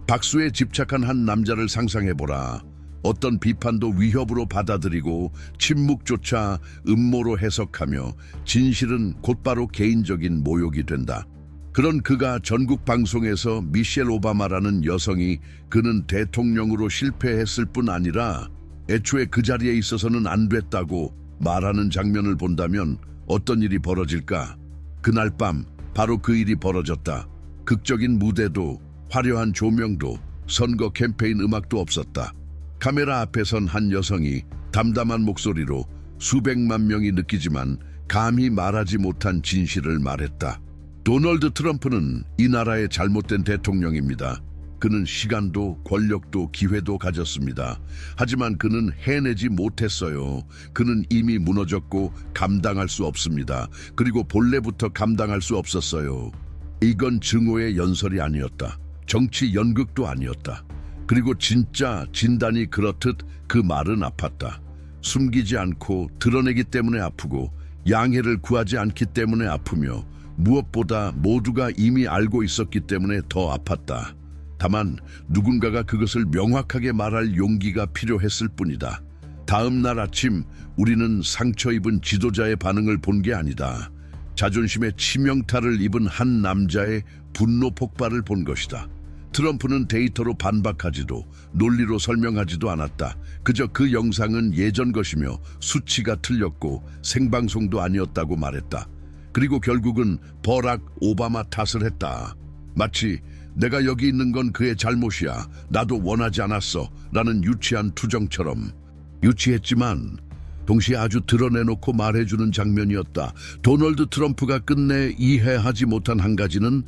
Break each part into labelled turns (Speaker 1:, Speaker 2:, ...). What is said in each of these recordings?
Speaker 1: 박수에 집착한 한 남자를 상상해보라. 어떤 비판도 위협으로 받아들이고 침묵조차 음모로 해석하며 진실은 곧바로 개인적인 모욕이 된다. 그런 그가 전국 방송에서 미셸 오바마라는 여성이 그는 대통령으로 실패했을 뿐 아니라 애초에 그 자리에 있어서는 안 됐다고 말하는 장면을 본다면 어떤 일이 벌어질까? 그날 밤 바로 그 일이 벌어졌다. 극적인 무대도 화려한 조명도 선거 캠페인 음악도 없었다. 카메라 앞에 선 한 여성이 담담한 목소리로 수백만 명이 느끼지만 감히 말하지 못한 진실을 말했다. 도널드 트럼프는 이 나라의 잘못된 대통령입니다. 그는 시간도 권력도 기회도 가졌습니다. 하지만 그는 해내지 못했어요. 그는 이미 무너졌고 감당할 수 없습니다. 그리고 본래부터 감당할 수 없었어요. 이건 증오의 연설이 아니었다. 정치 연극도 아니었다. 그리고 진짜 진단이 그렇듯 그 말은 아팠다. 숨기지 않고 드러내기 때문에 아프고 양해를 구하지 않기 때문에 아프며 무엇보다 모두가 이미 알고 있었기 때문에 더 아팠다. 다만 누군가가 그것을 명확하게 말할 용기가 필요했을 뿐이다. 다음 날 아침 우리는 상처 입은 지도자의 반응을 본 게 아니다. 자존심에 치명타를 입은 한 남자의 분노 폭발을 본 것이다. 트럼프는 데이터로 반박하지도 논리로 설명하지도 않았다. 그저 그 영상은 예전 것이며 수치가 틀렸고 생방송도 아니었다고 말했다. 그리고 결국은 버락 오바마 탓을 했다. 마치 내가 여기 있는 건 그의 잘못이야. 나도 원하지 않았어. 라는 유치한 투정처럼. 유치했지만 동시에 아주 드러내놓고 말해주는 장면이었다. 도널드 트럼프가 끝내 이해하지 못한 한 가지는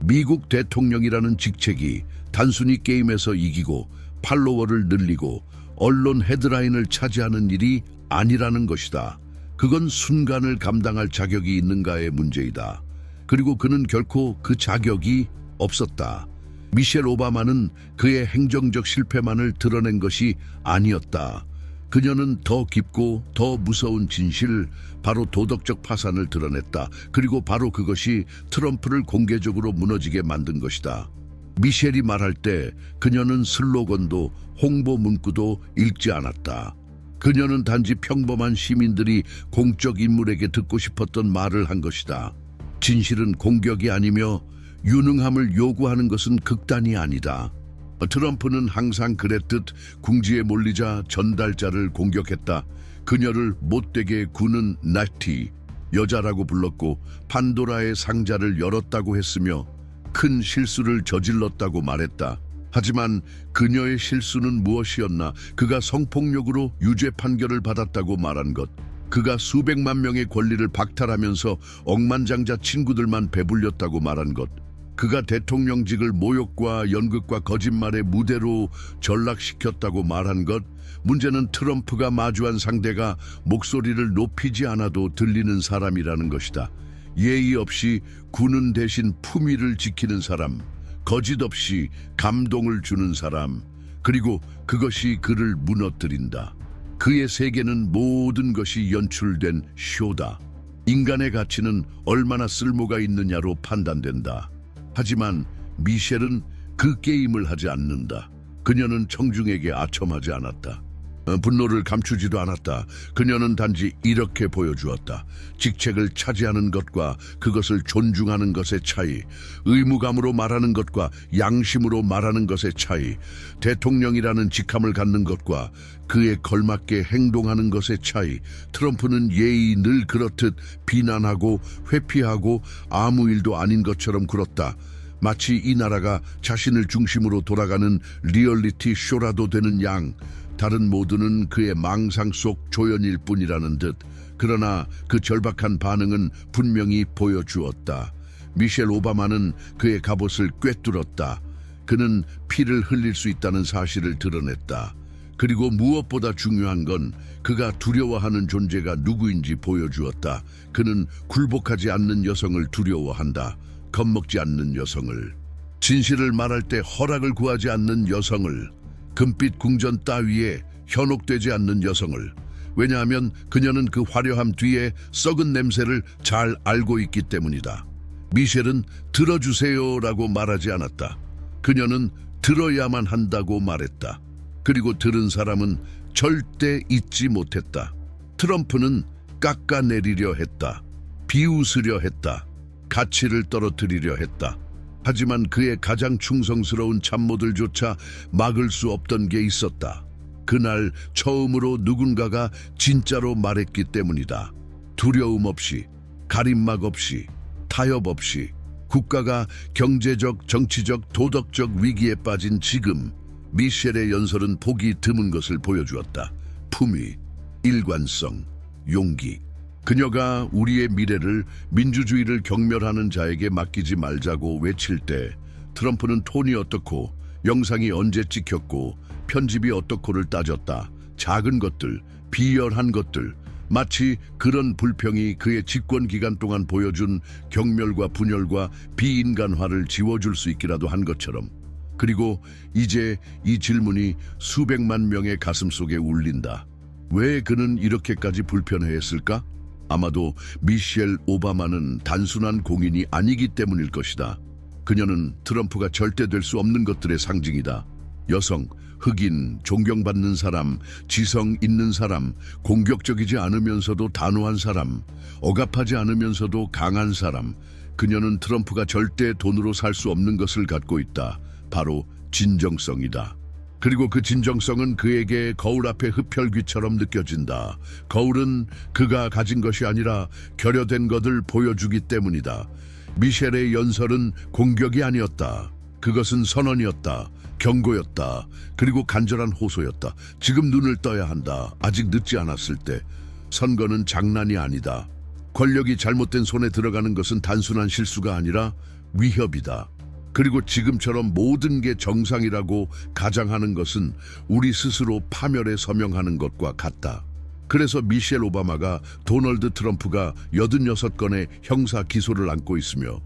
Speaker 1: 미국 대통령이라는 직책이 단순히 게임에서 이기고 팔로워를 늘리고 언론 헤드라인을 차지하는 일이 아니라는 것이다. 그건 순간을 감당할 자격이 있는가의 문제이다. 그리고 그는 결코 그 자격이 없었다. 미셸 오바마는 그의 행정적 실패만을 드러낸 것이 아니었다. 그녀는 더 깊고 더 무서운 진실, 바로 도덕적 파산을 드러냈다. 그리고 바로 그것이 트럼프를 공개적으로 무너지게 만든 것이다. 미셸이 말할 때 그녀는 슬로건도 홍보 문구도 읽지 않았다. 그녀는 단지 평범한 시민들이 공적 인물에게 듣고 싶었던 말을 한 것이다. 진실은 공격이 아니며 유능함을 요구하는 것은 극단이 아니다. 트럼프는 항상 그랬듯 궁지에 몰리자 전달자를 공격했다. 그녀를 못되게 구는 나티, 여자라고 불렀고 판도라의 상자를 열었다고 했으며 큰 실수를 저질렀다고 말했다. 하지만 그녀의 실수는 무엇이었나? 그가 성폭력으로 유죄 판결을 받았다고 말한 것. 그가 수백만 명의 권리를 박탈하면서 억만장자 친구들만 배불렸다고 말한 것. 그가 대통령직을 모욕과 연극과 거짓말의 무대로 전락시켰다고 말한 것. 문제는 트럼프가 마주한 상대가 목소리를 높이지 않아도 들리는 사람이라는 것이다. 예의 없이 구는 대신 품위를 지키는 사람, 거짓 없이 감동을 주는 사람, 그리고 그것이 그를 무너뜨린다. 그의 세계는 모든 것이 연출된 쇼다. 인간의 가치는 얼마나 쓸모가 있느냐로 판단된다. 하지만 미셸은 그 게임을 하지 않는다. 그녀는 청중에게 아첨하지 않았다. 분노를 감추지도 않았다. 그녀는 단지 이렇게 보여주었다. 직책을 차지하는 것과 그것을 존중하는 것의 차이, 의무감으로 말하는 것과 양심으로 말하는 것의 차이, 대통령이라는 직함을 갖는 것과 그에 걸맞게 행동하는 것의 차이. 트럼프는 예의 늘 그렇듯 비난하고 회피하고 아무 일도 아닌 것처럼 굴었다. 마치 이 나라가 자신을 중심으로 돌아가는 리얼리티 쇼라도 되는 양. 다른 모두는 그의 망상 속 조연일 뿐이라는 듯. 그러나 그 절박한 반응은 분명히 보여주었다. 미셸 오바마는 그의 갑옷을 꿰뚫었다. 그는 피를 흘릴 수 있다는 사실을 드러냈다. 그리고 무엇보다 중요한 건 그가 두려워하는 존재가 누구인지 보여주었다. 그는 굴복하지 않는 여성을 두려워한다. 겁먹지 않는 여성을. 진실을 말할 때 허락을 구하지 않는 여성을. 금빛 궁전 따위에 현혹되지 않는 여성을. 왜냐하면 그녀는 그 화려함 뒤에 썩은 냄새를 잘 알고 있기 때문이다. 미셸은 들어주세요라고 말하지 않았다. 그녀는 들어야만 한다고 말했다. 그리고 들은 사람은 절대 잊지 못했다. 트럼프는 깎아내리려 했다. 비웃으려 했다. 가치를 떨어뜨리려 했다. 하지만 그의 가장 충성스러운 참모들조차 막을 수 없던 게 있었다. 그날 처음으로 누군가가 진짜로 말했기 때문이다. 두려움 없이, 가림막 없이, 타협 없이 국가가 경제적, 정치적, 도덕적 위기에 빠진 지금 미셸의 연설은 보기 드문 것을 보여주었다. 품위, 일관성, 용기. 그녀가 우리의 미래를 민주주의를 경멸하는 자에게 맡기지 말자고 외칠 때 트럼프는 톤이 어떻고 영상이 언제 찍혔고 편집이 어떻고를 따졌다. 작은 것들, 비열한 것들, 마치 그런 불평이 그의 집권 기간 동안 보여준 경멸과 분열과 비인간화를 지워줄 수 있기라도 한 것처럼. 그리고 이제 이 질문이 수백만 명의 가슴 속에 울린다. 왜 그는 이렇게까지 불편해했을까? 아마도 미셸 오바마는 단순한 공인이 아니기 때문일 것이다. 그녀는 트럼프가 절대 될 수 없는 것들의 상징이다. 여성, 흑인, 존경받는 사람, 지성 있는 사람, 공격적이지 않으면서도 단호한 사람, 억압하지 않으면서도 강한 사람. 그녀는 트럼프가 절대 돈으로 살 수 없는 것을 갖고 있다. 바로 진정성이다. 그리고 그 진정성은 그에게 거울 앞의 흡혈귀처럼 느껴진다. 거울은 그가 가진 것이 아니라 결여된 것을 보여주기 때문이다. 미셸의 연설은 공격이 아니었다. 그것은 선언이었다. 경고였다. 그리고 간절한 호소였다. 지금 눈을 떠야 한다. 아직 늦지 않았을 때. 선거는 장난이 아니다. 권력이 잘못된 손에 들어가는 것은 단순한 실수가 아니라 위협이다. 그리고 지금처럼 모든 게 정상이라고 가장하는 것은 우리 스스로 파멸에 서명하는 것과 같다. 그래서 미셸 오바마가 도널드 트럼프가 86건의 형사 기소를 안고 있으며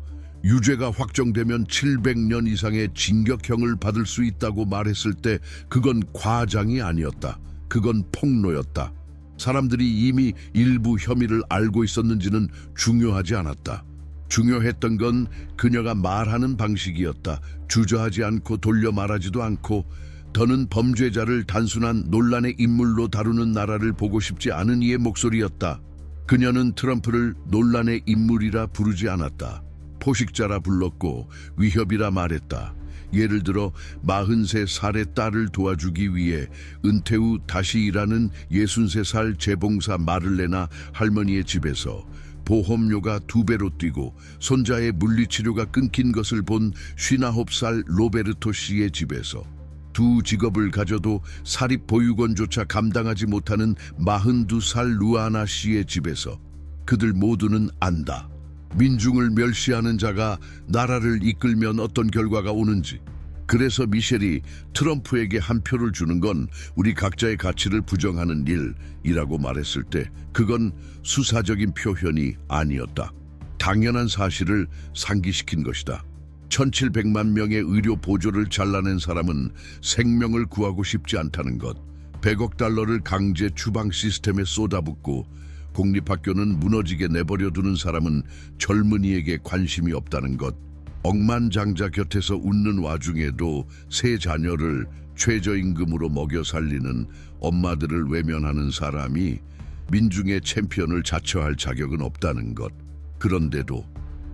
Speaker 1: 유죄가 확정되면 700년 이상의 징역형을 받을 수 있다고 말했을 때 그건 과장이 아니었다. 그건 폭로였다. 사람들이 이미 일부 혐의를 알고 있었는지는 중요하지 않았다. 중요했던 건 그녀가 말하는 방식이었다. 주저하지 않고 돌려 말하지도 않고 더는 범죄자를 단순한 논란의 인물로 다루는 나라를 보고 싶지 않은 이의 목소리였다. 그녀는 트럼프를 논란의 인물이라 부르지 않았다. 포식자라 불렀고 위협이라 말했다. 예를 들어 43살의 딸을 도와주기 위해 은퇴 후 다시 일하는 63살 재봉사 마를레나 할머니의 집에서 보험료가 2배로 뛰고 손자의 물리치료가 끊긴 것을 본 59살 로베르토 씨의 집에서 두 직업을 가져도 사립보육원조차 감당하지 못하는 42살 루아나 씨의 집에서 그들 모두는 안다. 민중을 멸시하는 자가 나라를 이끌면 어떤 결과가 오는지. 그래서 미셸이 트럼프에게 한 표를 주는 건 우리 각자의 가치를 부정하는 일이라고 말했을 때 그건 수사적인 표현이 아니었다. 당연한 사실을 상기시킨 것이다. 1700만 명의 의료 보조를 잘라낸 사람은 생명을 구하고 싶지 않다는 것. 100억 달러를 강제 추방 시스템에 쏟아붓고 공립학교는 무너지게 내버려두는 사람은 젊은이에게 관심이 없다는 것. 억만장자 곁에서 웃는 와중에도 세 자녀를 최저임금으로 먹여 살리는 엄마들을 외면하는 사람이 민중의 챔피언을 자처할 자격은 없다는 것. 그런데도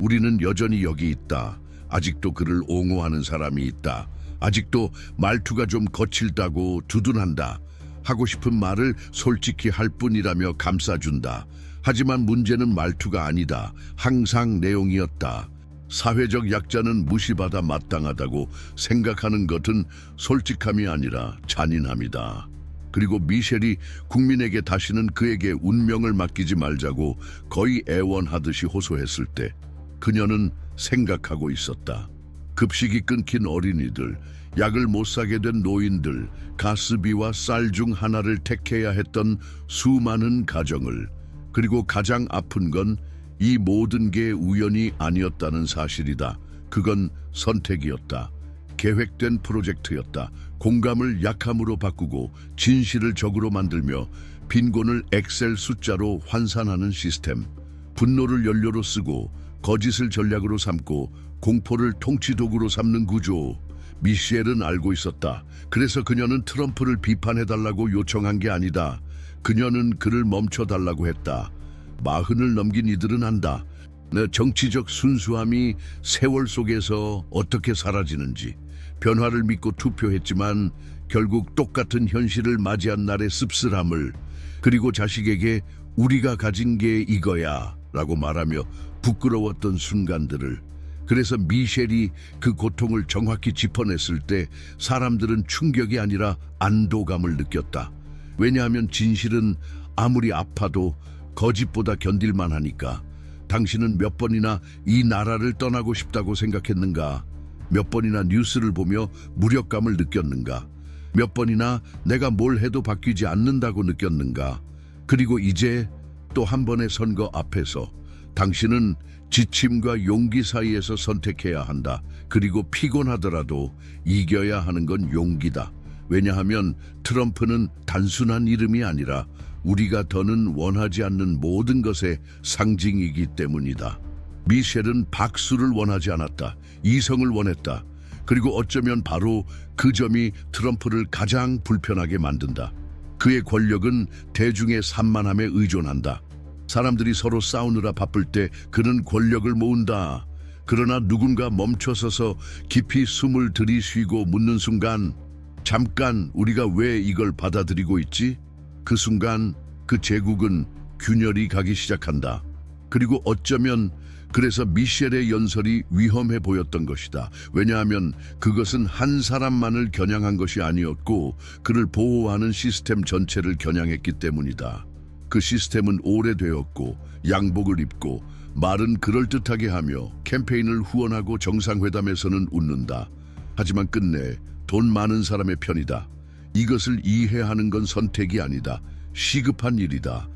Speaker 1: 우리는 여전히 여기 있다. 아직도 그를 옹호하는 사람이 있다. 아직도 말투가 좀 거칠다고 두둔한다. 하고 싶은 말을 솔직히 할 뿐이라며 감싸준다. 하지만 문제는 말투가 아니다. 항상 내용이었다. 사회적 약자는 무시받아 마땅하다고 생각하는 것은 솔직함이 아니라 잔인함이다. 그리고 미셸이 국민에게 다시는 그에게 운명을 맡기지 말자고 거의 애원하듯이 호소했을 때 그녀는 생각하고 있었다. 급식이 끊긴 어린이들, 약을 못 사게 된 노인들, 가스비와 쌀 중 하나를 택해야 했던 수많은 가정을, 그리고 가장 아픈 건 이 모든 게 우연이 아니었다는 사실이다. 그건 선택이었다. 계획된 프로젝트였다. 공감을 약함으로 바꾸고 진실을 적으로 만들며 빈곤을 엑셀 숫자로 환산하는 시스템. 분노를 연료로 쓰고 거짓을 전략으로 삼고 공포를 통치 도구로 삼는 구조. 미셸은 알고 있었다. 그래서 그녀는 트럼프를 비판해달라고 요청한 게 아니다. 그녀는 그를 멈춰달라고 했다. 40을 넘긴 이들은 안다. 정치적 순수함이 세월 속에서 어떻게 사라지는지. 변화를 믿고 투표했지만 결국 똑같은 현실을 맞이한 날의 씁쓸함을, 그리고 자식에게 우리가 가진 게 이거야 라고 말하며 부끄러웠던 순간들을. 그래서 미셸이 그 고통을 정확히 짚어냈을 때 사람들은 충격이 아니라 안도감을 느꼈다. 왜냐하면 진실은 아무리 아파도 거짓보다 견딜만 하니까. 당신은 몇 번이나 이 나라를 떠나고 싶다고 생각했는가? 몇 번이나 뉴스를 보며 무력감을 느꼈는가? 몇 번이나 내가 뭘 해도 바뀌지 않는다고 느꼈는가? 그리고 이제 또 한 번의 선거 앞에서 당신은 지침과 용기 사이에서 선택해야 한다. 그리고 피곤하더라도 이겨야 하는 건 용기다. 왜냐하면 트럼프는 단순한 이름이 아니라 우리가 더는 원하지 않는 모든 것의 상징이기 때문이다. 미셸은 박수를 원하지 않았다. 이성을 원했다. 그리고 어쩌면 바로 그 점이 트럼프를 가장 불편하게 만든다. 그의 권력은 대중의 산만함에 의존한다. 사람들이 서로 싸우느라 바쁠 때 그는 권력을 모은다. 그러나 누군가 멈춰서서 깊이 숨을 들이쉬고 묻는 순간, 잠깐 우리가 왜 이걸 받아들이고 있지? 그 순간 그 제국은 균열이 가기 시작한다. 그리고 어쩌면 그래서 미셸의 연설이 위험해 보였던 것이다. 왜냐하면 그것은 한 사람만을 겨냥한 것이 아니었고 그를 보호하는 시스템 전체를 겨냥했기 때문이다. 그 시스템은 오래되었고 양복을 입고 말은 그럴듯하게 하며 캠페인을 후원하고 정상회담에서는 웃는다. 하지만 끝내 돈 많은 사람의 편이다. 이것을 이해하는 건 선택이 아니다. 시급한 일이다.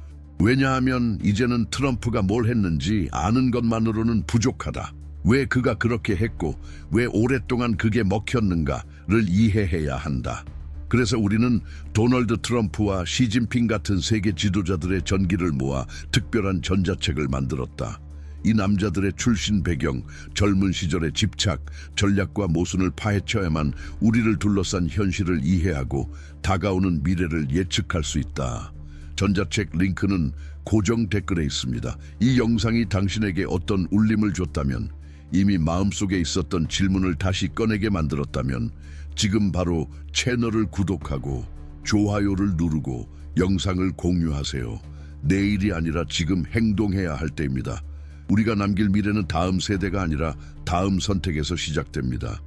Speaker 1: 왜냐하면 이제는 트럼프가 뭘 했는지 아는 것만으로는 부족하다. 왜 그가 그렇게 했고 왜 오랫동안 그게 먹혔는가를 이해해야 한다. 그래서 우리는 도널드 트럼프와 시진핑 같은 세계 지도자들의 전기를 모아 특별한 전자책을 만들었다. 이 남자들의 출신 배경, 젊은 시절의 집착, 전략과 모순을 파헤쳐야만 우리를 둘러싼 현실을 이해하고 다가오는 미래를 예측할 수 있다. 전자책 링크는 고정 댓글에 있습니다. 이 영상이 당신에게 어떤 울림을 줬다면, 이미 마음속에 있었던 질문을 다시 꺼내게 만들었다면 지금 바로 채널을 구독하고 좋아요를 누르고 영상을 공유하세요. 내일이 아니라 지금 행동해야 할 때입니다. 우리가 남길 미래는 다음 세대가 아니라 다음 선택에서 시작됩니다.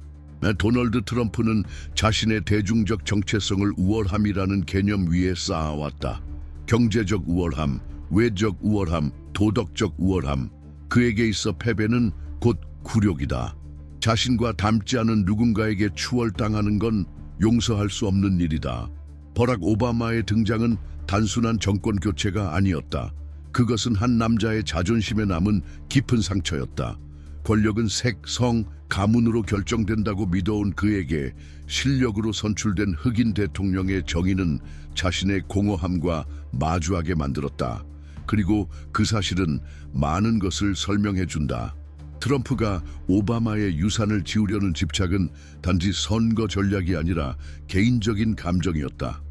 Speaker 1: 도널드 트럼프는 자신의 대중적 정체성을 우월함이라는 개념 위에 쌓아왔다. 경제적 우월함, 외적 우월함, 도덕적 우월함. 그에게 있어 패배는 곧 굴욕이다. 자신과 닮지 않은 누군가에게 추월당하는 건 용서할 수 없는 일이다. 버락 오바마의 등장은 단순한 정권 교체가 아니었다. 그것은 한 남자의 자존심에 남은 깊은 상처였다. 권력은 색, 성, 가문으로 결정된다고 믿어온 그에게 실력으로 선출된 흑인 대통령의 정의는 자신의 공허함과 마주하게 만들었다. 그리고 그 사실은 많은 것을 설명해준다. 트럼프가 오바마의 유산을 지우려는 집착은 단지 선거 전략이 아니라 개인적인 감정이었다.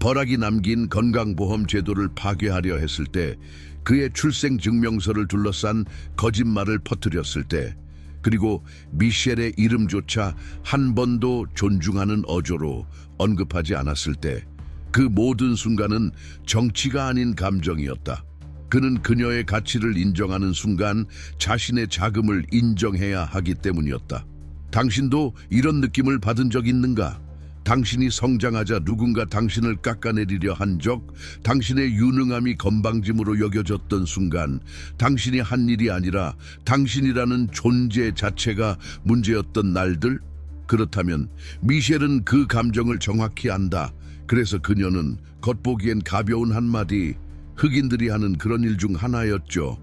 Speaker 1: 버락이 남긴 건강보험 제도를 파괴하려 했을 때, 그의 출생증명서를 둘러싼 거짓말을 퍼뜨렸을 때, 그리고 미셸의 이름조차 한 번도 존중하는 어조로 언급하지 않았을 때, 그 모든 순간은 정치가 아닌 감정이었다. 그는 그녀의 가치를 인정하는 순간 자신의 자금을 인정해야 하기 때문이었다. 당신도 이런 느낌을 받은 적 있는가? 당신이 성장하자 누군가 당신을 깎아내리려 한 적, 당신의 유능함이 건방짐으로 여겨졌던 순간, 당신이 한 일이 아니라 당신이라는 존재 자체가 문제였던 날들? 그렇다면 미셸은 그 감정을 정확히 안다. 그래서 그녀는 겉보기엔 가벼운 한마디, 흑인들이 하는 그런 일 중 하나였죠.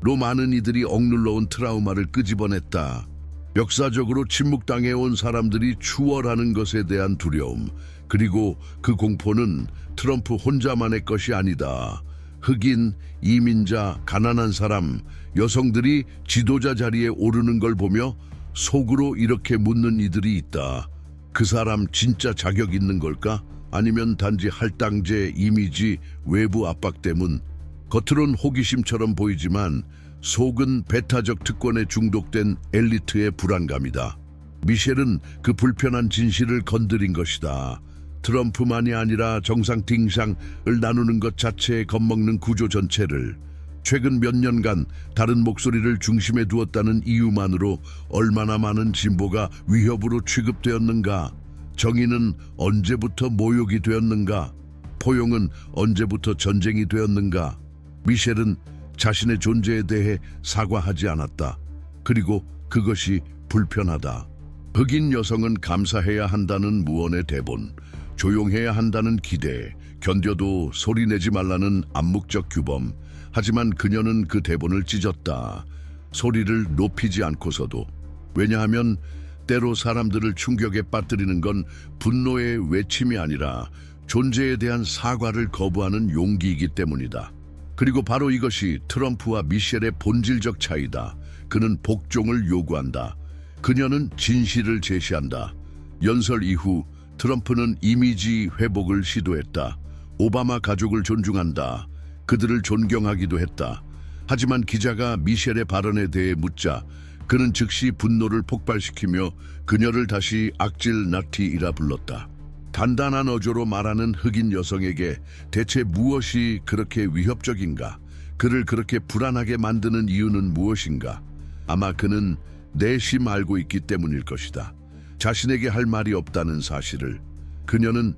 Speaker 1: 로 많은 이들이 억눌러온 트라우마를 끄집어냈다. 역사적으로 침묵당해온 사람들이 추월하는 것에 대한 두려움, 그리고 그 공포는 트럼프 혼자만의 것이 아니다. 흑인, 이민자, 가난한 사람, 여성들이 지도자 자리에 오르는 걸 보며 속으로 이렇게 묻는 이들이 있다. 그 사람 진짜 자격 있는 걸까? 아니면 단지 할당제, 이미지, 외부 압박 때문? 겉으론 호기심처럼 보이지만 속은 배타적 특권에 중독된 엘리트의 불안감이다. 미셸은 그 불편한 진실을 건드린 것이다. 트럼프만이 아니라 정상 딩샹을 나누는 것 자체에 겁먹는 구조 전체를, 최근 몇 년간 다른 목소리를 중심에 두었다는 이유만으로 얼마나 많은 진보가 위협으로 취급되었는가? 정의는 언제부터 모욕이 되었는가? 포용은 언제부터 전쟁이 되었는가? 미셸은 자신의 존재에 대해 사과하지 않았다. 그리고 그것이 불편하다. 흑인 여성은 감사해야 한다는 무언의 대본, 조용해야 한다는 기대, 견뎌도 소리내지 말라는 암묵적 규범. 하지만 그녀는 그 대본을 찢었다. 소리를 높이지 않고서도. 왜냐하면 때로 사람들을 충격에 빠뜨리는 건 분노의 외침이 아니라 존재에 대한 사과를 거부하는 용기이기 때문이다. 그리고 바로 이것이 트럼프와 미셸의 본질적 차이다. 그는 복종을 요구한다. 그녀는 진실을 제시한다. 연설 이후 트럼프는 이미지 회복을 시도했다. 오바마 가족을 존중한다. 그들을 존경하기도 했다. 하지만 기자가 미셸의 발언에 대해 묻자 그는 즉시 분노를 폭발시키며 그녀를 다시 악질 나티이라 불렀다. 단단한 어조로 말하는 흑인 여성에게 대체 무엇이 그렇게 위협적인가? 그를 그렇게 불안하게 만드는 이유는 무엇인가? 아마 그는 내심 알고 있기 때문일 것이다. 자신에게 할 말이 없다는 사실을. 그녀는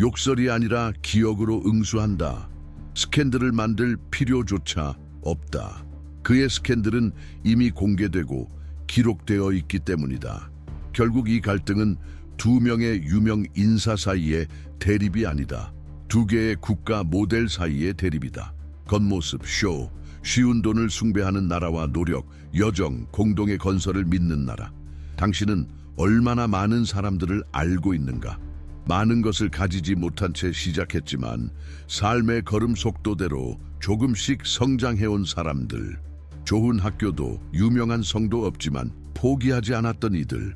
Speaker 1: 욕설이 아니라 기억으로 응수한다. 스캔들을 만들 필요조차 없다. 그의 스캔들은 이미 공개되고 기록되어 있기 때문이다. 결국 이 갈등은 두 명의 유명 인사 사이의 대립이 아니다. 두 개의 국가 모델 사이의 대립이다. 겉모습, 쇼, 쉬운 돈을 숭배하는 나라와 노력, 여정, 공동의 건설을 믿는 나라. 당신은 얼마나 많은 사람들을 알고 있는가? 많은 것을 가지지 못한 채 시작했지만 삶의 걸음 속도대로 조금씩 성장해온 사람들. 좋은 학교도 유명한 성도 없지만 포기하지 않았던 이들.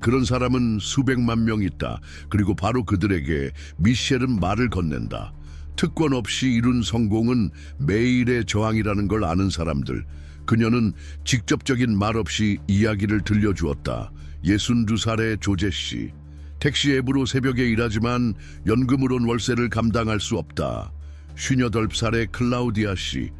Speaker 1: 그런 사람은 수백만 명 있다. 그리고 바로 그들에게 미셸은 말을 건넨다. 특권 없이 이룬 성공은 매일의 저항이라는 걸 아는 사람들. 그녀는 직접적인 말 없이 이야기를 들려주었다. 62살의 조제 씨. 택시 앱으로 새벽에 일하지만 연금으론 월세를 감당할 수 없다. 58살의 클라우디아 씨.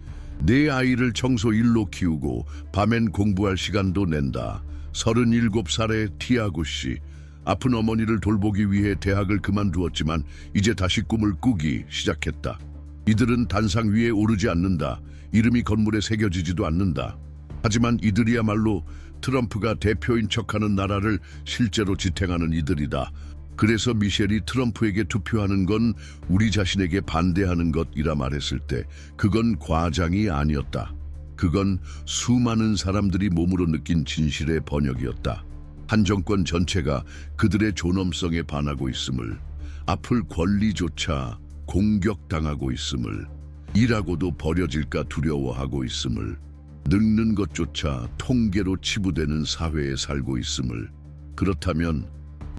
Speaker 1: 네 아이를 청소 일로 키우고 밤엔 공부할 시간도 낸다. 37살의 티아고 씨. 아픈 어머니를 돌보기 위해 대학을 그만두었지만 이제 다시 꿈을 꾸기 시작했다. 이들은 단상 위에 오르지 않는다. 이름이 건물에 새겨지지도 않는다. 하지만 이들이야말로 트럼프가 대표인 척하는 나라를 실제로 지탱하는 이들이다. 그래서 미셸이 트럼프에게 투표하는 건 우리 자신에게 반대하는 것이라 말했을 때 그건 과장이 아니었다. 그건 수많은 사람들이 몸으로 느낀 진실의 번역이었다. 한 정권 전체가 그들의 존엄성에 반하고 있음을, 아플 권리조차 공격당하고 있음을, 일하고도 버려질까 두려워하고 있음을, 늙는 것조차 통계로 치부되는 사회에 살고 있음을. 그렇다면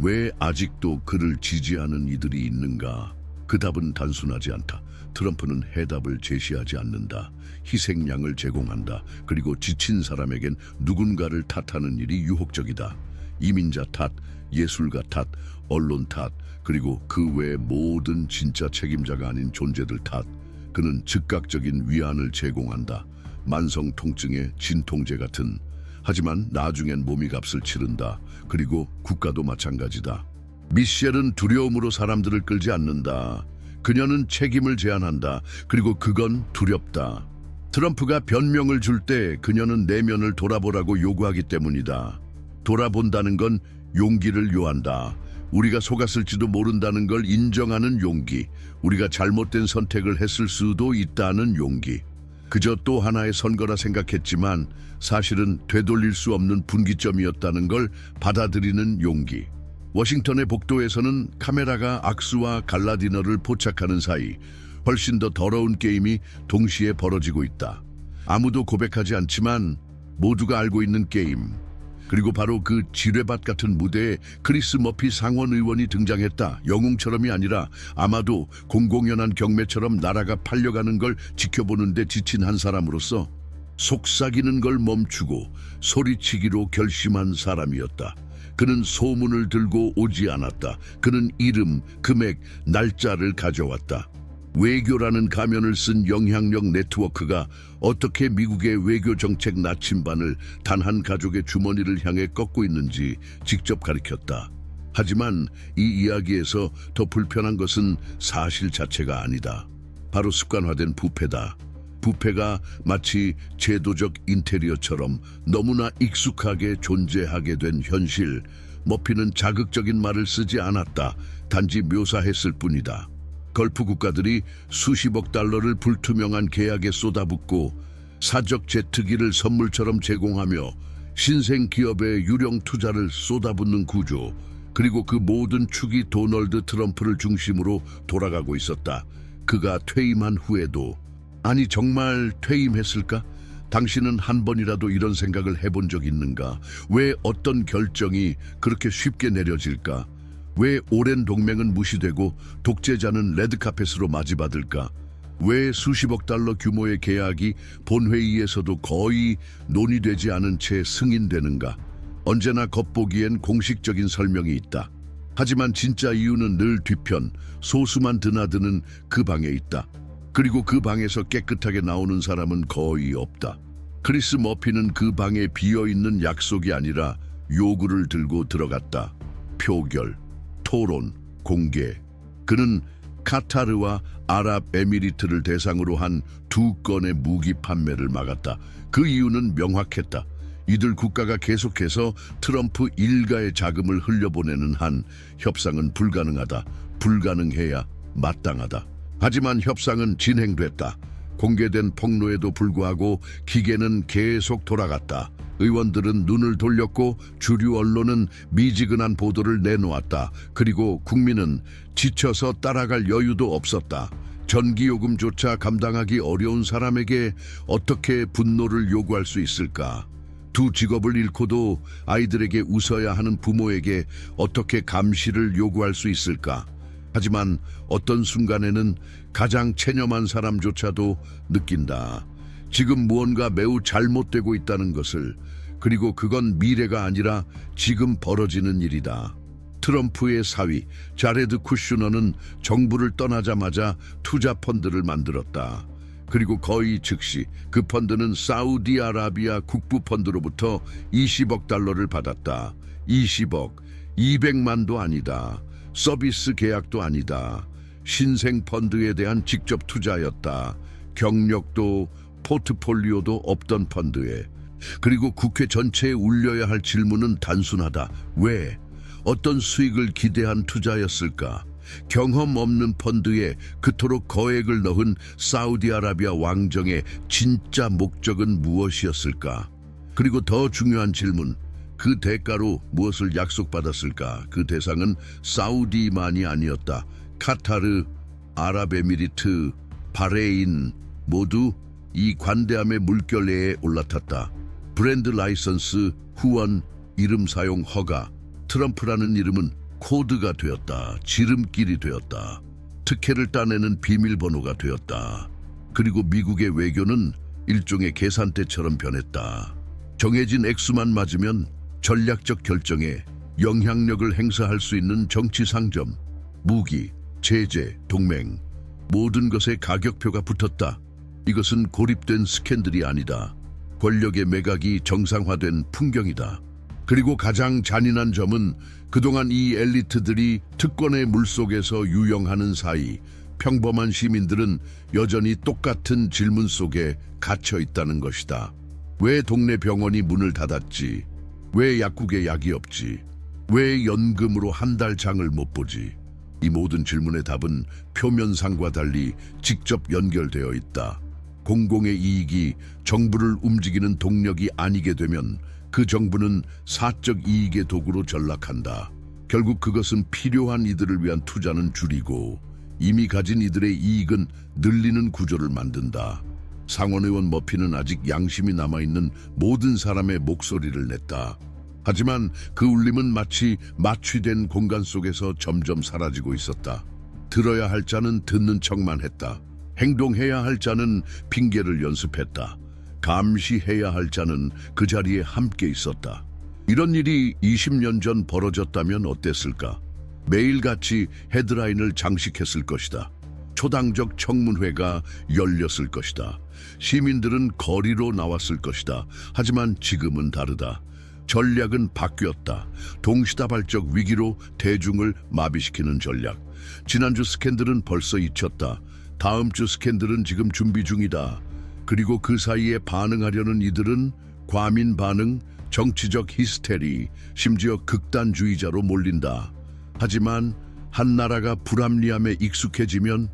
Speaker 1: 왜 아직도 그를 지지하는 이들이 있는가? 그 답은 단순하지 않다. 트럼프는 해답을 제시하지 않는다. 희생양을 제공한다. 그리고 지친 사람에겐 누군가를 탓하는 일이 유혹적이다. 이민자 탓, 예술가 탓, 언론 탓, 그리고 그 외 모든 진짜 책임자가 아닌 존재들 탓. 그는 즉각적인 위안을 제공한다. 만성 통증의 진통제 같은. 하지만 나중엔 몸이 값을 치른다. 그리고 국가도 마찬가지다. 미셸은 두려움으로 사람들을 끌지 않는다. 그녀는 책임을 제안한다. 그리고 그건 두렵다. 트럼프가 변명을 줄 때 그녀는 내면을 돌아보라고 요구하기 때문이다. 돌아본다는 건 용기를 요한다. 우리가 속았을지도 모른다는 걸 인정하는 용기. 우리가 잘못된 선택을 했을 수도 있다는 용기. 그저 또 하나의 선거라 생각했지만 사실은 되돌릴 수 없는 분기점이었다는 걸 받아들이는 용기. 워싱턴의 복도에서는 카메라가 악수와 갈라 디너를 포착하는 사이 훨씬 더 더러운 게임이 동시에 벌어지고 있다. 아무도 고백하지 않지만 모두가 알고 있는 게임. 그리고 바로 그 지뢰밭 같은 무대에 크리스 머피 상원 의원이 등장했다. 영웅처럼이 아니라 아마도 공공연한 경매처럼 나라가 팔려가는 걸 지켜보는데 지친 한 사람으로서 속삭이는 걸 멈추고 소리치기로 결심한 사람이었다. 그는 소문을 들고 오지 않았다. 그는 이름, 금액, 날짜를 가져왔다. 외교라는 가면을 쓴 영향력 네트워크가 어떻게 미국의 외교 정책 나침반을 단 한 가족의 주머니를 향해 꺾고 있는지 직접 가리켰다. 하지만 이 이야기에서 더 불편한 것은 사실 자체가 아니다. 바로 습관화된 부패다. 부패가 마치 제도적 인테리어처럼 너무나 익숙하게 존재하게 된 현실. 머피는 자극적인 말을 쓰지 않았다. 단지 묘사했을 뿐이다. 걸프 국가들이 수십억 달러를 불투명한 계약에 쏟아붓고 사적 제트기를 선물처럼 제공하며 신생 기업에 유령 투자를 쏟아붓는 구조, 그리고 그 모든 축이 도널드 트럼프를 중심으로 돌아가고 있었다. 그가 퇴임한 후에도. 아니, 정말 퇴임했을까? 당신은 한 번이라도 이런 생각을 해본 적 있는가? 왜 어떤 결정이 그렇게 쉽게 내려질까? 왜 오랜 동맹은 무시되고 독재자는 레드카펫으로 맞이받을까? 왜 수십억 달러 규모의 계약이 본회의에서도 거의 논의되지 않은 채 승인되는가? 언제나 겉보기엔 공식적인 설명이 있다. 하지만 진짜 이유는 늘 뒤편, 소수만 드나드는 그 방에 있다. 그리고 그 방에서 깨끗하게 나오는 사람은 거의 없다. 크리스 머피는 그 방에 비어있는 약속이 아니라 요구를 들고 들어갔다. 표결, 토론, 공개. 그는 카타르와 아랍에미리트를 대상으로 한 2건의 무기 판매를 막았다. 그 이유는 명확했다. 이들 국가가 계속해서 트럼프 일가의 자금을 흘려보내는 한 협상은 불가능하다. 불가능해야 마땅하다. 하지만 협상은 진행됐다. 공개된 폭로에도 불구하고 기계는 계속 돌아갔다. 의원들은 눈을 돌렸고 주류 언론은 미지근한 보도를 내놓았다. 그리고 국민은 지쳐서 따라갈 여유도 없었다. 전기요금조차 감당하기 어려운 사람에게 어떻게 분노를 요구할 수 있을까? 두 직업을 잃고도 아이들에게 웃어야 하는 부모에게 어떻게 감시를 요구할 수 있을까? 하지만 어떤 순간에는 가장 체념한 사람조차도 느낀다. 지금 무언가 매우 잘못되고 있다는 것을. 그리고 그건 미래가 아니라 지금 벌어지는 일이다. 트럼프의 사위 자레드 쿠슈너는 정부를 떠나자마자 투자 펀드를 만들었다. 그리고 거의 즉시 그 펀드는 사우디아라비아 국부 펀드로부터 20억 달러를 받았다. 20억, 200만도 아니다. 서비스 계약도 아니다. 신생 펀드에 대한 직접 투자였다. 경력도 포트폴리오도 없던 펀드에. 그리고 국회 전체에 울려야 할 질문은 단순하다. 왜? 어떤 수익을 기대한 투자였을까? 경험 없는 펀드에 그토록 거액을 넣은 사우디아라비아 왕정의 진짜 목적은 무엇이었을까? 그리고 더 중요한 질문, 그 대가로 무엇을 약속받았을까? 그 대상은 사우디만이 아니었다. 카타르, 아랍에미리트, 바레인 모두 이 관대함의 물결내에 올라탔다. 브랜드 라이선스, 후원, 이름 사용 허가, 트럼프라는 이름은 코드가 되었다. 지름길이 되었다. 특혜를 따내는 비밀번호가 되었다. 그리고 미국의 외교는 일종의 계산대처럼 변했다. 정해진 액수만 맞으면 전략적 결정에 영향력을 행사할 수 있는 정치 상점, 무기, 제재, 동맹, 모든 것에 가격표가 붙었다. 이것은 고립된 스캔들이 아니다. 권력의 매각이 정상화된 풍경이다. 그리고 가장 잔인한 점은 그동안 이 엘리트들이 특권의 물속에서 유영하는 사이 평범한 시민들은 여전히 똑같은 질문 속에 갇혀 있다는 것이다. 왜 동네 병원이 문을 닫았지? 왜 약국에 약이 없지? 왜 연금으로 한 달 장을 못 보지? 이 모든 질문의 답은 표면상과 달리 직접 연결되어 있다. 공공의 이익이 정부를 움직이는 동력이 아니게 되면 그 정부는 사적 이익의 도구로 전락한다. 결국 그것은 필요한 이들을 위한 투자는 줄이고 이미 가진 이들의 이익은 늘리는 구조를 만든다. 상원의원 머피는 아직 양심이 남아있는 모든 사람의 목소리를 냈다. 하지만 그 울림은 마치 마취된 공간 속에서 점점 사라지고 있었다. 들어야 할 자는 듣는 척만 했다. 행동해야 할 자는 핑계를 연습했다. 감시해야 할 자는 그 자리에 함께 있었다. 이런 일이 20년 전 벌어졌다면 어땠을까? 매일같이 헤드라인을 장식했을 것이다. 초당적 청문회가 열렸을 것이다. 시민들은 거리로 나왔을 것이다. 하지만 지금은 다르다. 전략은 바뀌었다. 동시다발적 위기로 대중을 마비시키는 전략. 지난주 스캔들은 벌써 잊혔다. 다음 주 스캔들은 지금 준비 중이다. 그리고 그 사이에 반응하려는 이들은 과민 반응, 정치적 히스테리, 심지어 극단주의자로 몰린다. 하지만 한 나라가 불합리함에 익숙해지면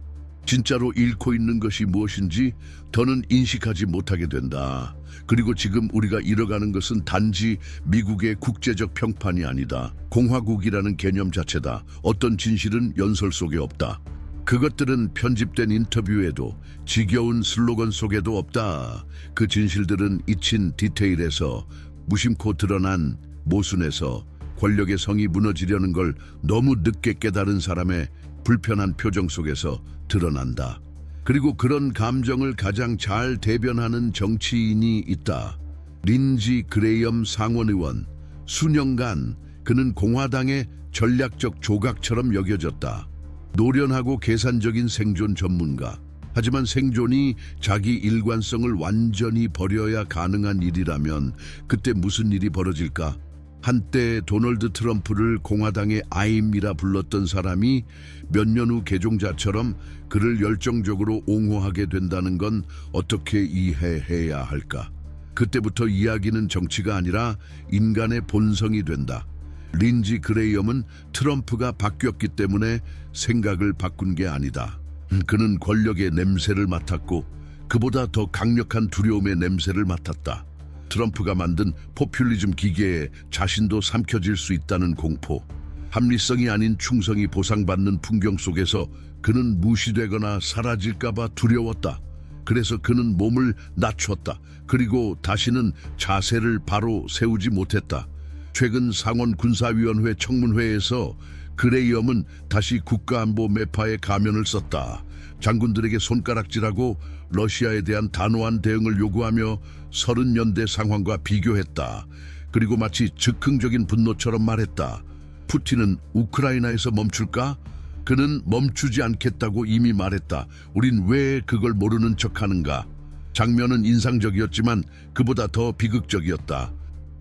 Speaker 1: 진짜로 잃고 있는 것이 무엇인지 더는 인식하지 못하게 된다. 그리고 지금 우리가 잃어가는 것은 단지 미국의 국제적 평판이 아니다. 공화국이라는 개념 자체다. 어떤 진실은 연설 속에 없다. 그것들은 편집된 인터뷰에도 지겨운 슬로건 속에도 없다. 그 진실들은 잊힌 디테일에서, 무심코 드러난 모순에서, 권력의 성이 무너지려는 걸 너무 늦게 깨달은 사람의 불편한 표정 속에서 드러난다. 그리고 그런 감정을 가장 잘 대변하는 정치인이 있다. 린지 그레이엄 상원의원. 수년간 그는 공화당의 전략적 조각처럼 여겨졌다. 노련하고 계산적인 생존 전문가. 하지만 생존이 자기 일관성을 완전히 버려야 가능한 일이라면 그때 무슨 일이 벌어질까? 한때 도널드 트럼프를 공화당의 아임이라 불렀던 사람이 몇 년 후 개종자처럼 그를 열정적으로 옹호하게 된다는 건 어떻게 이해해야 할까? 그때부터 이야기는 정치가 아니라 인간의 본성이 된다. 린지 그레이엄은 트럼프가 바뀌었기 때문에 생각을 바꾼 게 아니다. 그는 권력의 냄새를 맡았고 그보다 더 강력한 두려움의 냄새를 맡았다. 트럼프가 만든 포퓰리즘 기계에 자신도 삼켜질 수 있다는 공포. 합리성이 아닌 충성이 보상받는 풍경 속에서 그는 무시되거나 사라질까봐 두려웠다. 그래서 그는 몸을 낮췄다. 그리고 다시는 자세를 바로 세우지 못했다. 최근 상원 군사위원회 청문회에서 그레이엄은 다시 국가안보 매파의 가면을 썼다. 장군들에게 손가락질하고 러시아에 대한 단호한 대응을 요구하며 30년대 상황과 비교했다. 그리고 마치 즉흥적인 분노처럼 말했다. 푸틴은 우크라이나에서 멈출까? 그는 멈추지 않겠다고 이미 말했다. 우린 왜 그걸 모르는 척하는가? 장면은 인상적이었지만 그보다 더 비극적이었다.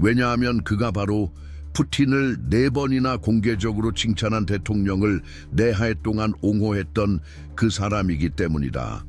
Speaker 1: 왜냐하면 그가 바로 푸틴을 4번이나 공개적으로 칭찬한 대통령을 4해 동안 옹호했던 그 사람이기 때문이다.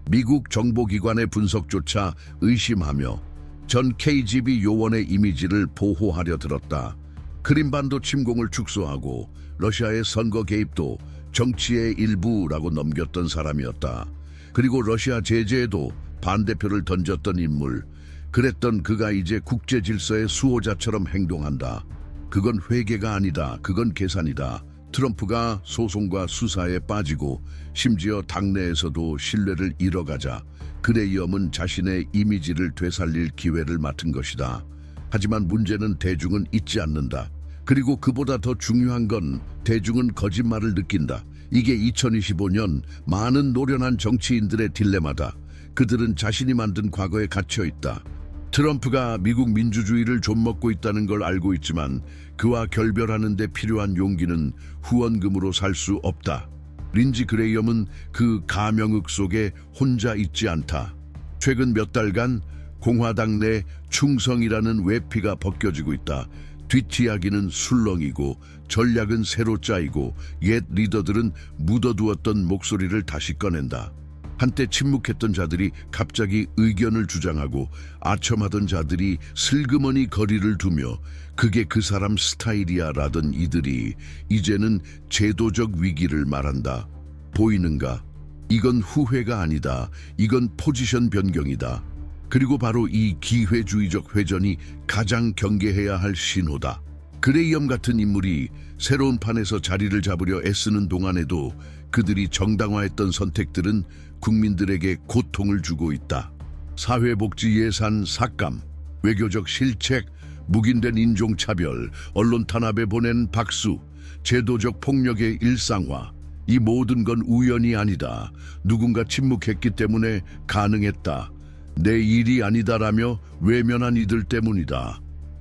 Speaker 1: 미국 정보기관의 분석조차 의심하며 전 KGB 요원의 이미지를 보호하려 들었다. 크림반도 침공을 축소하고 러시아의 선거 개입도 정치의 일부라고 넘겼던 사람이었다. 그리고 러시아 제재에도 반대표를 던졌던 인물. 그랬던 그가 이제 국제 질서의 수호자처럼 행동한다. 그건 회개가 아니다. 그건 계산이다. 트럼프가 소송과 수사에 빠지고 심지어 당내에서도 신뢰를 잃어가자 그레이엄은 자신의 이미지를 되살릴 기회를 맡은 것이다. 하지만 문제는 대중은 잊지 않는다. 그리고 그보다 더 중요한 건 대중은 거짓말을 느낀다. 이게 2025년 많은 노련한 정치인들의 딜레마다. 그들은 자신이 만든 과거에 갇혀 있다. 트럼프가 미국 민주주의를 좀먹고 있다는 걸 알고 있지만 그와 결별하는 데 필요한 용기는 후원금으로 살 수 없다. 린지 그레이엄은 그 가명흑 속에 혼자 있지 않다. 최근 몇 달간 공화당 내 충성이라는 외피가 벗겨지고 있다. 뒷이야기는 술렁이고 전략은 새로 짜이고 옛 리더들은 묻어두었던 목소리를 다시 꺼낸다. 한때 침묵했던 자들이 갑자기 의견을 주장하고 아첨하던 자들이 슬그머니 거리를 두며 그게 그 사람 스타일이야 라던 이들이 이제는 제도적 위기를 말한다. 보이는가? 이건 후회가 아니다. 이건 포지션 변경이다. 그리고 바로 이 기회주의적 회전이 가장 경계해야 할 신호다. 그레이엄 같은 인물이 새로운 판에서 자리를 잡으려 애쓰는 동안에도 그들이 정당화했던 선택들은 국민들에게 고통을 주고 있다. 사회복지 예산 삭감, 외교적 실책, 묵인된 인종차별, 언론 탄압에 보낸 박수, 제도적 폭력의 일상화. 이 모든 건 우연이 아니다. 누군가 침묵했기 때문에 가능했다. 내 일이 아니다라며 외면한 이들 때문이다.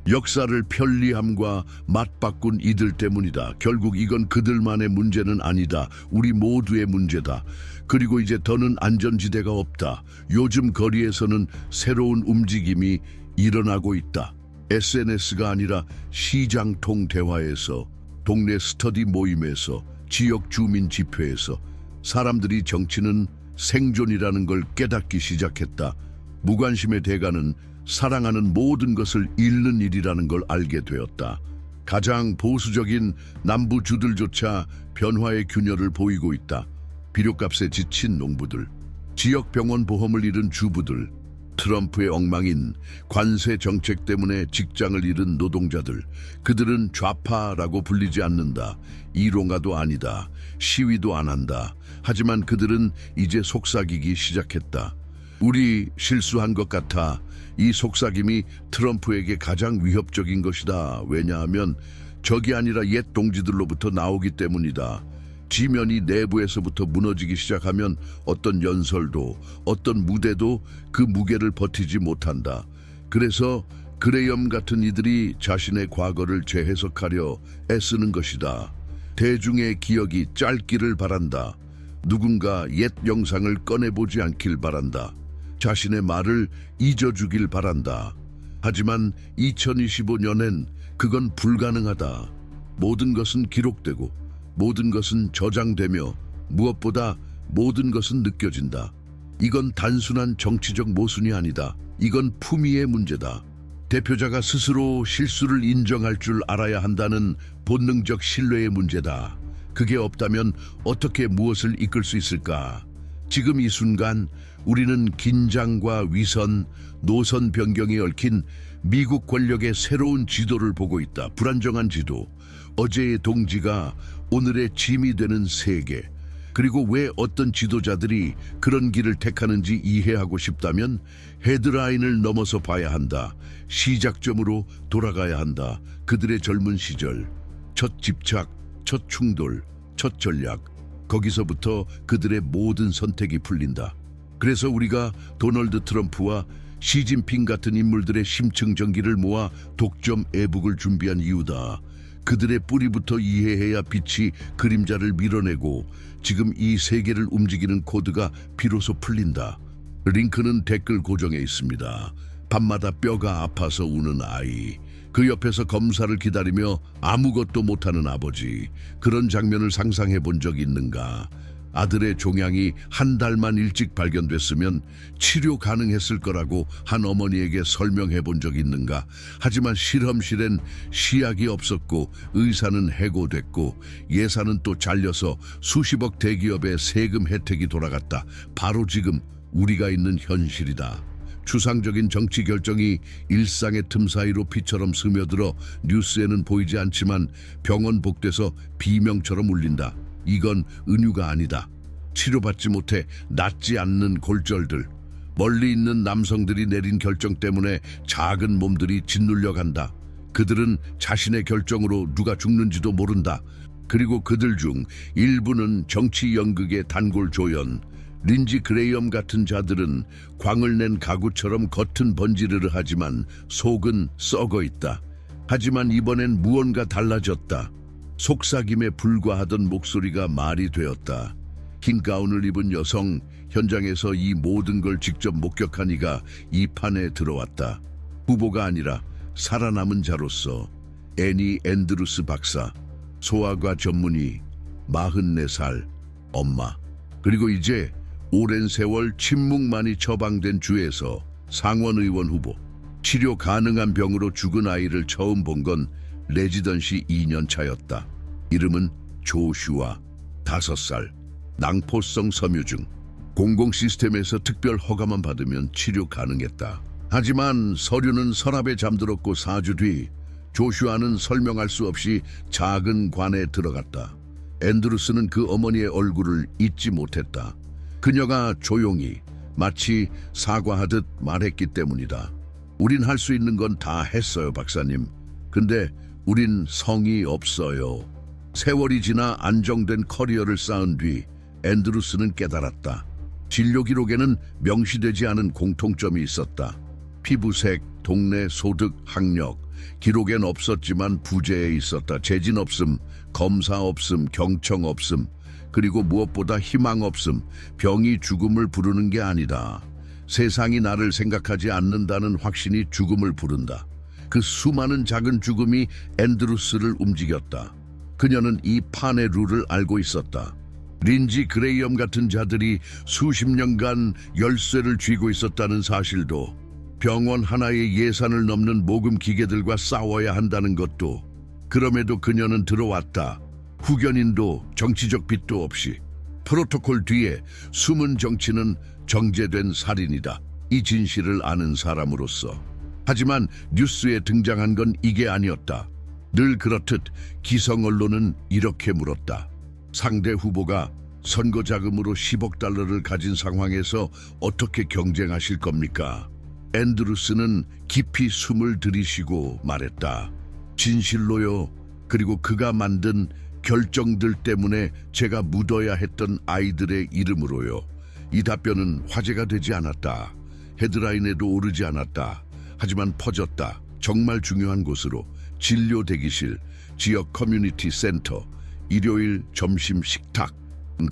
Speaker 1: 역사를 편리함과 맞바꾼 이들 때문이다. 결국 이건 그들만의 문제는 아니다. 우리 모두의 문제다. 그리고 이제 더는 안전지대가 없다. 요즘 거리에서는 새로운 움직임이 일어나고 있다. SNS가 아니라 시장통 대화에서, 동네 스터디 모임에서, 지역 주민 집회에서 사람들이 정치는 생존이라는 걸 깨닫기 시작했다. 무관심의 대가는 사랑하는 모든 것을 잃는 일이라는 걸 알게 되었다. 가장 보수적인 남부주들조차 변화의 균열을 보이고 있다. 비료값에 지친 농부들, 지역 병원 보험을 잃은 주부들, 트럼프의 엉망인 관세 정책 때문에 직장을 잃은 노동자들, 그들은 좌파라고 불리지 않는다. 이롱아도 아니다. 시위도 안 한다. 하지만 그들은 이제 속삭이기 시작했다. 우리 실수한 것 같아. 이 속삭임이 트럼프에게 가장 위협적인 것이다. 왜냐하면 적이 아니라 옛 동지들로부터 나오기 때문이다. 지면이 내부에서부터 무너지기 시작하면 어떤 연설도, 어떤 무대도 그 무게를 버티지 못한다. 그래서 그레이엄 같은 이들이 자신의 과거를 재해석하려 애쓰는 것이다. 대중의 기억이 짧기를 바란다. 누군가 옛 영상을 꺼내보지 않길 바란다. 자신의 말을 잊어주길 바란다. 하지만 2025년엔 그건 불가능하다. 모든 것은 기록되고 모든 것은 저장되며 무엇보다 모든 것은 느껴진다. 이건 단순한 정치적 모순이 아니다. 이건 품위의 문제다. 대표자가 스스로 실수를 인정할 줄 알아야 한다는 본능적 신뢰의 문제다. 그게 없다면 어떻게 무엇을 이끌 수 있을까? 지금 이 순간 우리는 긴장과 위선, 노선 변경이 얽힌 미국 권력의 새로운 지도를 보고 있다. 불안정한 지도. 어제의 동지가 오늘의 짐이 되는 세계. 그리고 왜 어떤 지도자들이 그런 길을 택하는지 이해하고 싶다면 헤드라인을 넘어서 봐야 한다. 시작점으로 돌아가야 한다. 그들의 젊은 시절, 첫 집착, 첫 충돌, 첫 전략. 거기서부터 그들의 모든 선택이 풀린다. 그래서 우리가 도널드 트럼프와 시진핑 같은 인물들의 심층 전기를 모아 독점 에북을 준비한 이유다. 그들의 뿌리부터 이해해야 빛이 그림자를 밀어내고 지금 이 세계를 움직이는 코드가 비로소 풀린다. 링크는 댓글 고정에 있습니다. 밤마다 뼈가 아파서 우는 아이, 그 옆에서 검사를 기다리며 아무것도 못하는 아버지, 그런 장면을 상상해 본 적 있는가? 아들의 종양이 한 달만 일찍 발견됐으면 치료 가능했을 거라고 한 어머니에게 설명해 본 적 있는가? 하지만 실험실엔 시약이 없었고 의사는 해고됐고 예산은 또 잘려서 수십억 대기업의 세금 혜택이 돌아갔다. 바로 지금 우리가 있는 현실이다. 추상적인 정치 결정이 일상의 틈 사이로 피처럼 스며들어 뉴스에는 보이지 않지만 병원 복도에서 비명처럼 울린다. 이건 은유가 아니다. 치료받지 못해 낫지 않는 골절들. 멀리 있는 남성들이 내린 결정 때문에 작은 몸들이 짓눌려 간다. 그들은 자신의 결정으로 누가 죽는지도 모른다. 그리고 그들 중 일부는 정치 연극의 단골 조연, 린지 그레이엄 같은 자들은 광을 낸 가구처럼 겉은 번지르르 하지만 속은 썩어 있다. 하지만 이번엔 무언가 달라졌다. 속삭임에 불과하던 목소리가 말이 되었다. 흰 가운을 입은 여성, 현장에서 이 모든 걸 직접 목격한 이가 이 판에 들어왔다. 후보가 아니라 살아남은 자로서. 애니 앤드루스 박사, 소아과 전문의, 44살, 엄마. 그리고 이제 오랜 세월 침묵만이 처방된 주에서 상원의원 후보. 치료 가능한 병으로 죽은 아이를 처음 본 건 레지던시 2년 차였다. 이름은 조슈아, 5살, 낭포성 섬유증. 공공 시스템에서 특별 허가만 받으면 치료 가능했다. 하지만 서류는 서랍에 잠들었고 4주 뒤 조슈아는 설명할 수 없이 작은 관에 들어갔다. 앤드루스는 그 어머니의 얼굴을 잊지 못했다. 그녀가 조용히 마치 사과하듯 말했기 때문이다. 우린 할 수 있는 건 다 했어요, 박사님. 근데 우린 성이 없어요. 세월이 지나 안정된 커리어를 쌓은 뒤 앤드루스는 깨달았다. 진료 기록에는 명시되지 않은 공통점이 있었다. 피부색, 동네, 소득, 학력. 기록엔 없었지만 부재에 있었다. 재진 없음, 검사 없음, 경청 없음. 그리고 무엇보다 희망 없음. 병이 죽음을 부르는 게 아니다. 세상이 나를 생각하지 않는다는 확신이 죽음을 부른다. 그 수많은 작은 죽음이 앤드루스를 움직였다. 그녀는 이 판의 룰을 알고 있었다. 린지 그레이엄 같은 자들이 수십 년간 열쇠를 쥐고 있었다는 사실도, 병원 하나의 예산을 넘는 모금 기계들과 싸워야 한다는 것도. 그럼에도 그녀는 들어왔다. 후견인도 정치적 빚도 없이. 프로토콜 뒤에 숨은 정치는 정제된 살인이다. 이 진실을 아는 사람으로서. 하지만 뉴스에 등장한 건 이게 아니었다. 늘 그렇듯 기성 언론은 이렇게 물었다. 상대 후보가 선거 자금으로 10억 달러를 가진 상황에서 어떻게 경쟁하실 겁니까? 앤드루스는 깊이 숨을 들이쉬고 말했다. 진실로요. 그리고 그가 만든 결정들 때문에 제가 묻어야 했던 아이들의 이름으로요. 이 답변은 화제가 되지 않았다. 헤드라인에도 오르지 않았다. 하지만 퍼졌다. 정말 중요한 곳으로. 진료 대기실, 지역 커뮤니티 센터, 일요일 점심 식탁,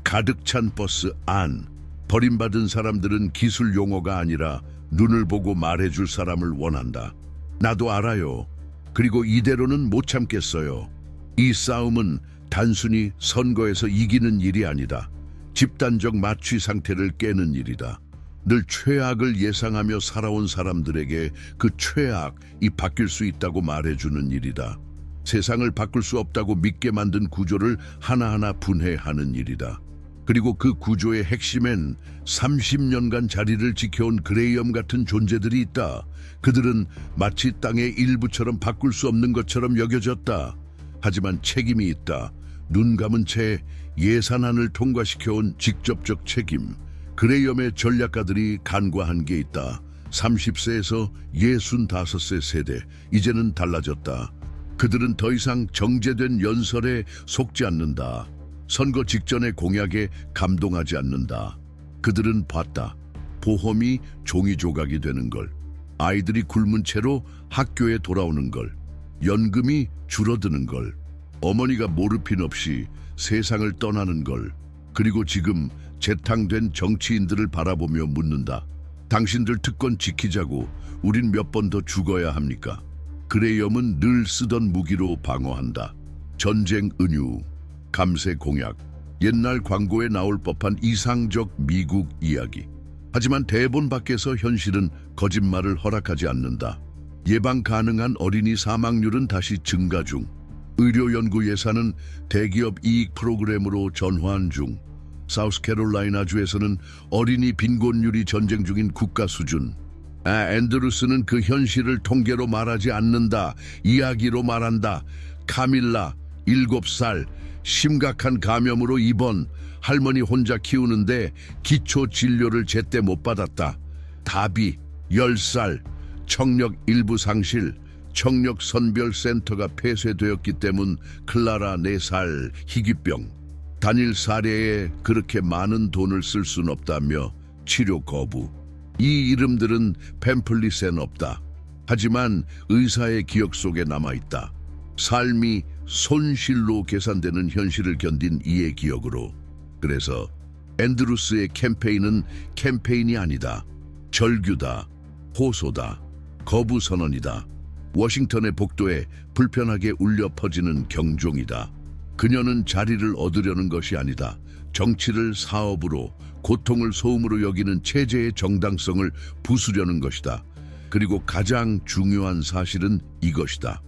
Speaker 1: 가득 찬 버스 안. 버림받은 사람들은 기술 용어가 아니라 눈을 보고 말해줄 사람을 원한다. 나도 알아요. 그리고 이대로는 못 참겠어요. 이 싸움은 단순히 선거에서 이기는 일이 아니다. 집단적 마취 상태를 깨는 일이다. 늘 최악을 예상하며 살아온 사람들에게 그 최악이 바뀔 수 있다고 말해주는 일이다. 세상을 바꿀 수 없다고 믿게 만든 구조를 하나하나 분해하는 일이다. 그리고 그 구조의 핵심엔 30년간 자리를 지켜온 그레이엄 같은 존재들이 있다. 그들은 마치 땅의 일부처럼 바꿀 수 없는 것처럼 여겨졌다. 하지만 책임이 있다. 눈 감은 채 예산안을 통과시켜온 직접적 책임. 그레이엄의 전략가들이 간과한 게 있다. 30세에서 65세 세대, 이제는 달라졌다. 그들은 더 이상 정제된 연설에 속지 않는다. 선거 직전의 공약에 감동하지 않는다. 그들은 봤다. 보험이 종이 조각이 되는 걸, 아이들이 굶은 채로 학교에 돌아오는 걸, 연금이 줄어드는 걸, 어머니가 모르핀 없이 세상을 떠나는 걸. 그리고 지금 재탕된 정치인들을 바라보며 묻는다. 당신들 특권 지키자고 우린 몇 번 더 죽어야 합니까? 그레이엄은 늘 쓰던 무기로 방어한다. 전쟁 은유, 감세 공약, 옛날 광고에 나올 법한 이상적 미국 이야기. 하지만 대본 밖에서 현실은 거짓말을 허락하지 않는다. 예방 가능한 어린이 사망률은 다시 증가 중. 의료 연구 예산은 대기업 이익 프로그램으로 전환 중. 사우스캐롤라이나주에서는 어린이 빈곤율이 전쟁 중인 국가 수준. 앤드루스는 그 현실을 통계로 말하지 않는다. 이야기로 말한다. 카밀라, 7살, 심각한 감염으로 입원. 할머니 혼자 키우는데 기초 진료를 제때 못 받았다. 다비, 10살, 청력 일부 상실. 청력 선별센터가 폐쇄되었기 때문. 클라라, 4살, 희귀병. 단일 사례에 그렇게 많은 돈을 쓸 순 없다며 치료 거부. 이 이름들은 팸플릿엔 없다. 하지만 의사의 기억 속에 남아있다. 삶이 손실로 계산되는 현실을 견딘 이의 기억으로. 그래서 앤드루스의 캠페인은 캠페인이 아니다. 절규다. 호소다. 거부 선언이다. 워싱턴의 복도에 불편하게 울려 퍼지는 경종이다. 그녀는 자리를 얻으려는 것이 아니다. 정치를 사업으로, 고통을 소음으로 여기는 체제의 정당성을 부수려는 것이다. 그리고 가장 중요한 사실은 이것이다.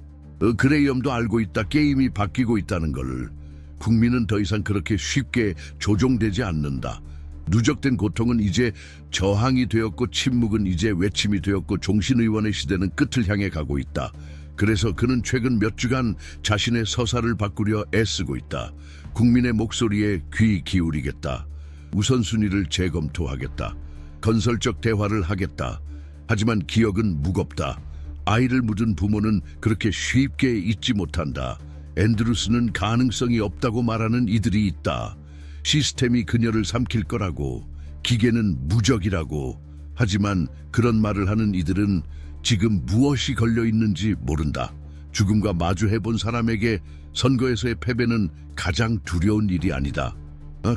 Speaker 1: 그레이엄도 알고 있다. 게임이 바뀌고 있다는 걸. 국민은 더 이상 그렇게 쉽게 조종되지 않는다. 누적된 고통은 이제 저항이 되었고, 침묵은 이제 외침이 되었고, 종신의원의 시대는 끝을 향해 가고 있다. 그래서 그는 최근 몇 주간 자신의 서사를 바꾸려 애쓰고 있다. 국민의 목소리에 귀 기울이겠다. 우선순위를 재검토하겠다. 건설적 대화를 하겠다. 하지만 기억은 무겁다. 아이를 묻은 부모는 그렇게 쉽게 잊지 못한다. 앤드루스는 가능성이 없다고 말하는 이들이 있다. 시스템이 그녀를 삼킬 거라고, 기계는 무적이라고. 하지만 그런 말을 하는 이들은 지금 무엇이 걸려 있는지 모른다. 죽음과 마주해본 사람에게 선거에서의 패배는 가장 두려운 일이 아니다.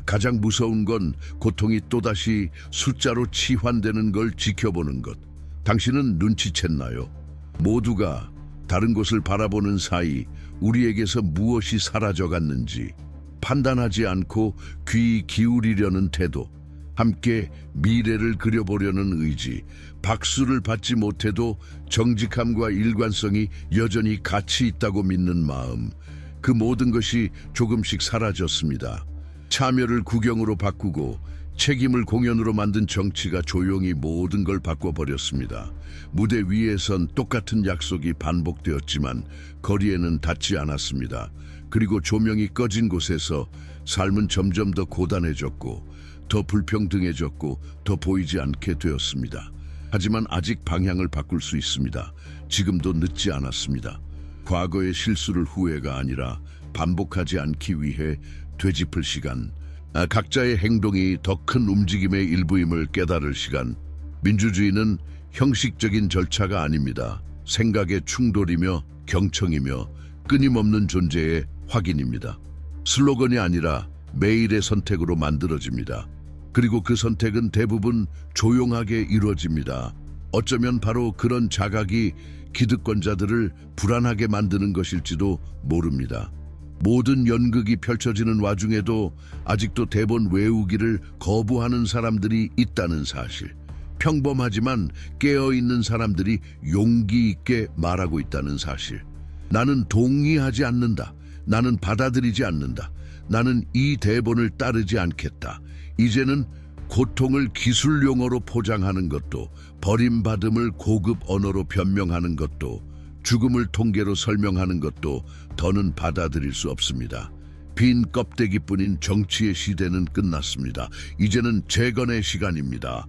Speaker 1: 가장 무서운 건 고통이 또다시 숫자로 치환되는 걸 지켜보는 것. 당신은 눈치챘나요? 모두가 다른 곳을 바라보는 사이 우리에게서 무엇이 사라져갔는지 판단하지 않고 귀 기울이려는 태도, 함께 미래를 그려보려는 의지, 박수를 받지 못해도 정직함과 일관성이 여전히 가치 있다고 믿는 마음, 그 모든 것이 조금씩 사라졌습니다. 참여를 구경으로 바꾸고 책임을 공연으로 만든 정치가 조용히 모든 걸 바꿔버렸습니다. 무대 위에선 똑같은 약속이 반복되었지만 거리에는 닿지 않았습니다. 그리고 조명이 꺼진 곳에서 삶은 점점 더 고단해졌고 더 불평등해졌고 더 보이지 않게 되었습니다. 하지만 아직 방향을 바꿀 수 있습니다. 지금도 늦지 않았습니다. 과거의 실수를 후회가 아니라 반복하지 않기 위해 되짚을 시간, 각자의 행동이 더 큰 움직임의 일부임을 깨달을 시간. 민주주의는 형식적인 절차가 아닙니다. 생각의 충돌이며 경청이며 끊임없는 존재의 확인입니다. 슬로건이 아니라 매일의 선택으로 만들어집니다. 그리고 그 선택은 대부분 조용하게 이루어집니다. 어쩌면 바로 그런 자각이 기득권자들을 불안하게 만드는 것일지도 모릅니다. 모든 연극이 펼쳐지는 와중에도 아직도 대본 외우기를 거부하는 사람들이 있다는 사실. 평범하지만 깨어있는 사람들이 용기 있게 말하고 있다는 사실. 나는 동의하지 않는다. 나는 받아들이지 않는다. 나는 이 대본을 따르지 않겠다. 이제는 고통을 기술 용어로 포장하는 것도, 버림받음을 고급 언어로 변명하는 것도, 죽음을 통계로 설명하는 것도 더는 받아들일 수 없습니다. 빈 껍데기뿐인 정치의 시대는 끝났습니다. 이제는 재건의 시간입니다.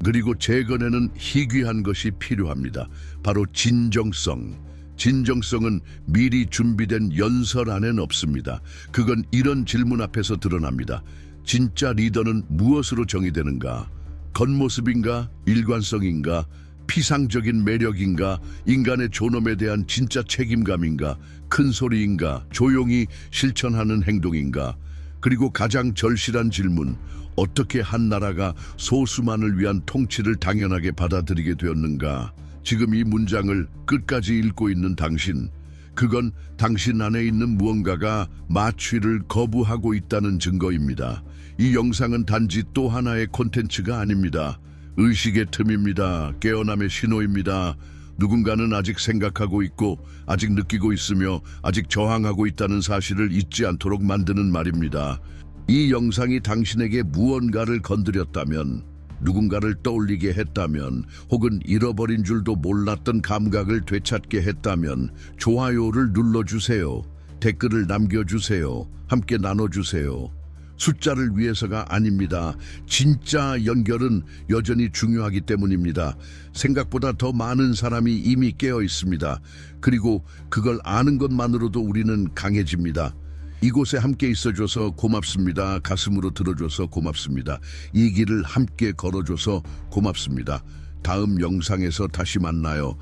Speaker 1: 그리고 재건에는 희귀한 것이 필요합니다. 바로 진정성. 진정성은 미리 준비된 연설 안엔 없습니다. 그건 이런 질문 앞에서 드러납니다. 진짜 리더는 무엇으로 정의되는가? 겉모습인가? 일관성인가? 피상적인 매력인가? 인간의 존엄에 대한 진짜 책임감인가? 큰 소리인가? 조용히 실천하는 행동인가? 그리고 가장 절실한 질문, 어떻게 한 나라가 소수만을 위한 통치를 당연하게 받아들이게 되었는가? 지금 이 문장을 끝까지 읽고 있는 당신, 그건 당신 안에 있는 무언가가 마취를 거부하고 있다는 증거입니다. 이 영상은 단지 또 하나의 콘텐츠가 아닙니다. 의식의 틈입니다. 깨어남의 신호입니다. 누군가는 아직 생각하고 있고 아직 느끼고 있으며 아직 저항하고 있다는 사실을 잊지 않도록 만드는 말입니다. 이 영상이 당신에게 무언가를 건드렸다면, 누군가를 떠올리게 했다면, 혹은 잃어버린 줄도 몰랐던 감각을 되찾게 했다면 좋아요를 눌러주세요. 댓글을 남겨주세요. 함께 나눠주세요. 숫자를 위해서가 아닙니다. 진짜 연결은 여전히 중요하기 때문입니다. 생각보다 더 많은 사람이 이미 깨어 있습니다. 그리고 그걸 아는 것만으로도 우리는 강해집니다. 이곳에 함께 있어줘서 고맙습니다. 가슴으로 들어줘서 고맙습니다. 이 길을 함께 걸어줘서 고맙습니다. 다음 영상에서 다시 만나요.